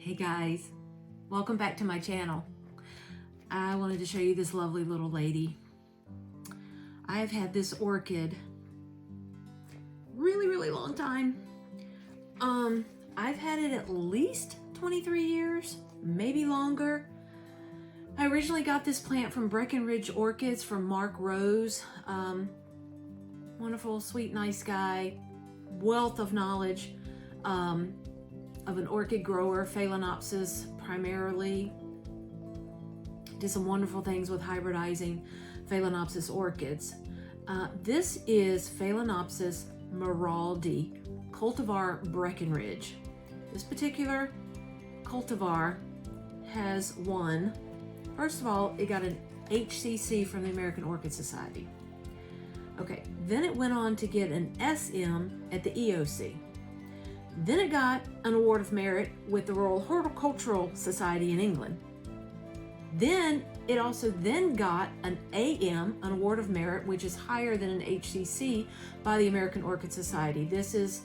Hey guys, welcome back to my channel. I wanted to show you this lovely little lady. I have had this orchid really long time. I've had it at least 23 years, maybe longer. I originally got this plant from Breckenridge Orchids from Mark Rose. Wonderful, sweet, nice guy, wealth of knowledge of an orchid grower, Phalaenopsis primarily. Did some wonderful things with hybridizing Phalaenopsis orchids. This is Phalaenopsis Maraldee, cultivar Breckenridge. This particular cultivar has won. First of all, it got an HCC from the American Orchid Society. Okay, then it went on to get an SM at the EOC. Then it got an Award of Merit with the Royal Horticultural Society in England. Then it also got an AM, an Award of Merit, which is higher than an HCC by the American Orchid Society. This is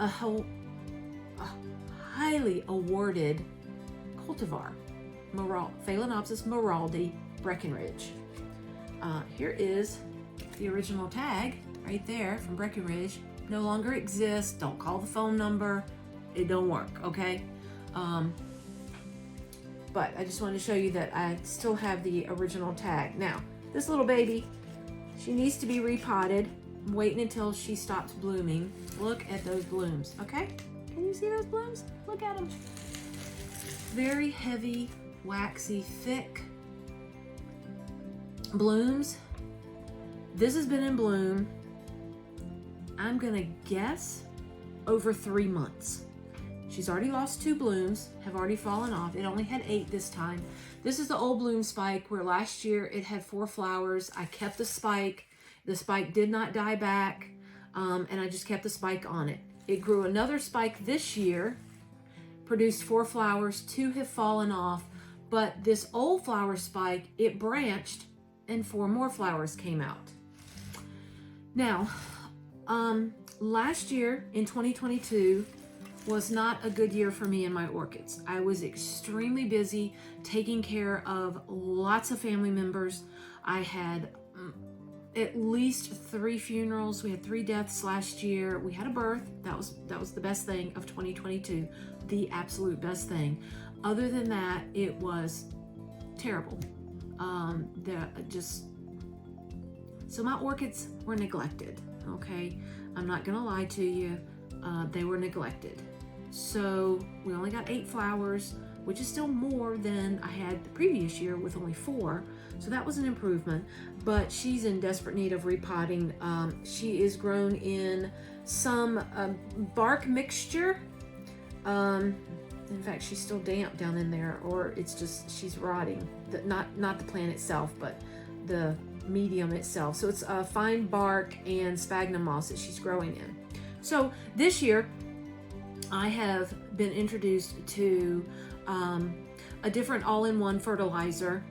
a highly awarded cultivar, Phalaenopsis Maraldee, Breckenridge. Here is the original tag right there from Breckenridge. No longer exists. Don't call the phone number. It don't work, okay? But I just wanted to show you that I still have the original tag. Now, this little baby, she needs to be repotted. I'm waiting until she stops blooming. Look at those blooms, okay? Can you see those blooms? Look at them. Very heavy, waxy, thick blooms. This has been in bloom, I'm gonna guess, over 3 months. She's already lost 2 blooms, have already fallen off. It only had 8 this time. This is the old bloom spike where last year it had 4 flowers. I kept the spike. The spike did not die back, and I just kept the spike on it. It grew another spike this year, produced 4 flowers, 2 have fallen off, but this old flower spike, it branched and 4 more flowers came out. Now, last year in 2022 was not a good year for me and my orchids. I was extremely busy taking care of lots of family members. I had at least 3 funerals. We had 3 deaths last year. We had a birth. That was the best thing of 2022, the absolute best thing. Other than that, it was terrible. So my orchids were neglected, okay? I'm not gonna lie to you, they were neglected. So we only got 8 flowers, which is still more than I had the previous year with only 4. So that was an improvement, but she's in desperate need of repotting. She is grown in some bark mixture. In fact, she's still damp down in there, or it's just, she's rotting. Not the plant itself, but the medium itself. So it's fine bark and sphagnum moss that she's growing in. So this year I have been introduced to a different all-in-one fertilizer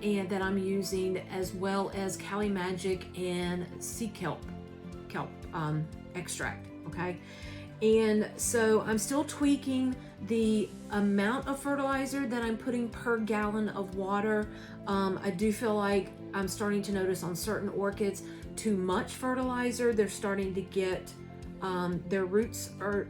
and that I'm using, as well as Cali Magic and sea kelp extract, okay? And so I'm still tweaking the amount of fertilizer that I'm putting per gallon of water. I do feel like I'm starting to notice on certain orchids too much fertilizer. They're starting to get, their roots are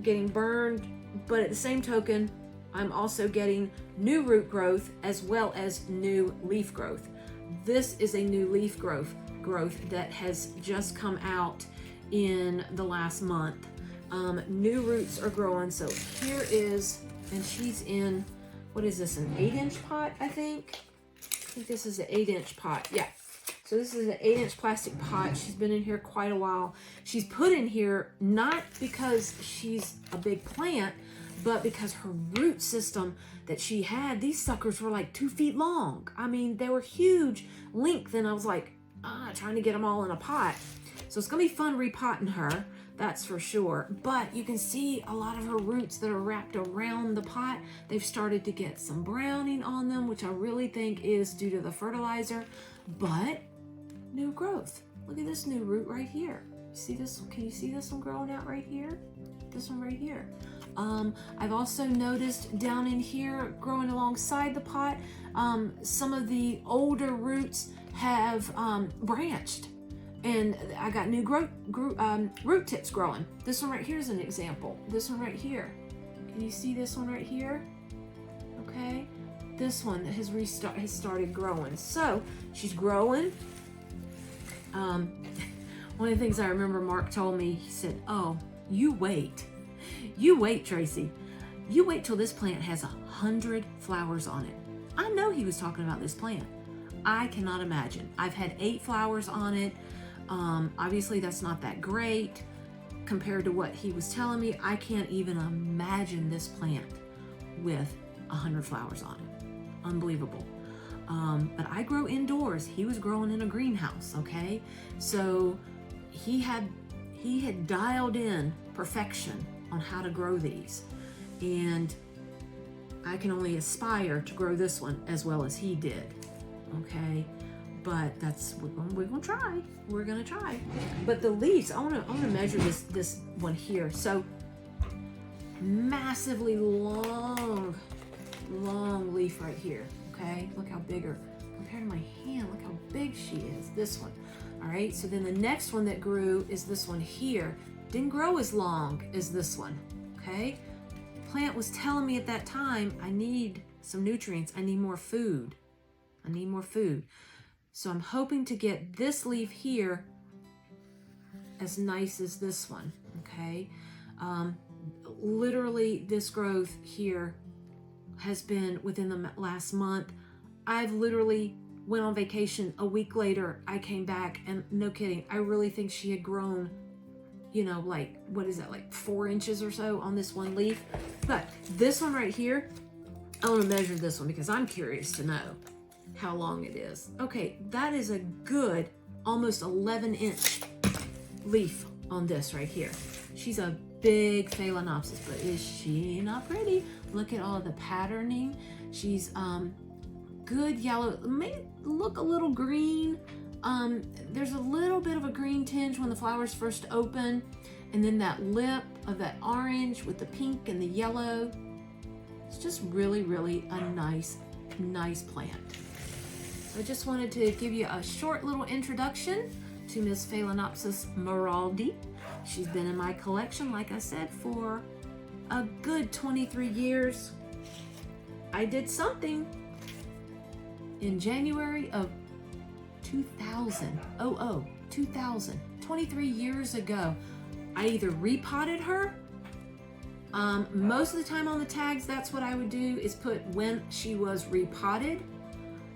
getting burned, but at the same token, I'm also getting new root growth as well as new leaf growth. This is a new leaf growth that has just come out in the last month. New roots are growing. So here is, and she's in, what is this, an 8-inch pot, I think this is an 8-inch pot. Yeah. So this is an 8-inch plastic pot. She's been in here quite a while. She's put in here not because she's a big plant, but because her root system that she had, these suckers were like 2 feet long. I mean, they were huge length, and I was like, trying to get them all in a pot. So it's gonna be fun repotting her, that's for sure. But you can see a lot of her roots that are wrapped around the pot. They've started to get some browning on them, which I really think is due to the fertilizer, but new growth. Look at this new root right here. See this? Can you see this one growing out right here? This one right here. I've also noticed down in here, growing alongside the pot, some of the older roots have branched, and I got new root tips growing. This one right here is an example. This one right here. Can you see this one right here? Okay. This one has started growing. So she's growing. One of the things I remember Mark told me, he said, "Oh, you wait, Tracy. You wait till this plant has 100 flowers on it." I know he was talking about this plant. I cannot imagine. I've had 8 flowers on it. Obviously that's not that great compared to what he was telling me. I can't even imagine this plant with 100 flowers on it. Unbelievable. But I grow indoors. He was growing in a greenhouse, okay? So he had dialed in perfection on how to grow these. And I can only aspire to grow this one as well as he did, okay? But we're gonna try. We're gonna try. But the leaves, I wanna measure this one here. So massively long leaf right here, okay? Look how big her, compared to my hand, look how big she is, this one. All right, so then the next one that grew is this one here. Didn't grow as long as this one, okay? Plant was telling me at that time, I need some nutrients, I need more food. So I'm hoping to get this leaf here as nice as this one, okay? Literally this growth here has been within the last month. I've literally went on vacation. A week later, I came back, and no kidding, I really think she had grown, you know, like, what is that, like 4 inches or so on this one leaf. But this one right here, I want to measure this one because I'm curious to know how long it is. Okay, that is a good almost 11-inch leaf on this right here. She's a big Phalaenopsis, but is she not pretty? Look at all the patterning. She's good yellow. It may look a little green. There's a little bit of a green tinge when the flowers first open, and then that lip of that orange with the pink and the yellow. It's just really, really a nice plant. I just wanted to give you a short little introduction to Miss Phalaenopsis Maraldee. She's been in my collection, like I said, for a good 23 years. I did something in January of 2000, 23 years ago. I either repotted her, most of the time on the tags, that's what I would do, is put when she was repotted.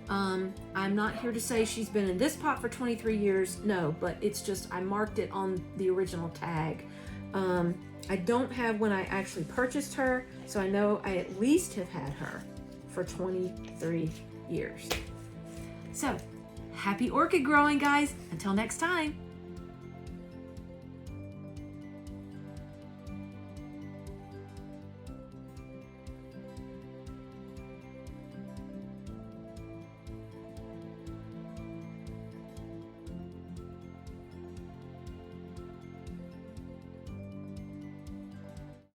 I'm not here to say she's been in this pot for 23 years, no, but it's just, I marked it on the original tag. I don't have when I actually purchased her, so I know I at least have had her for 23 years. So, happy orchid growing, guys. Until next time.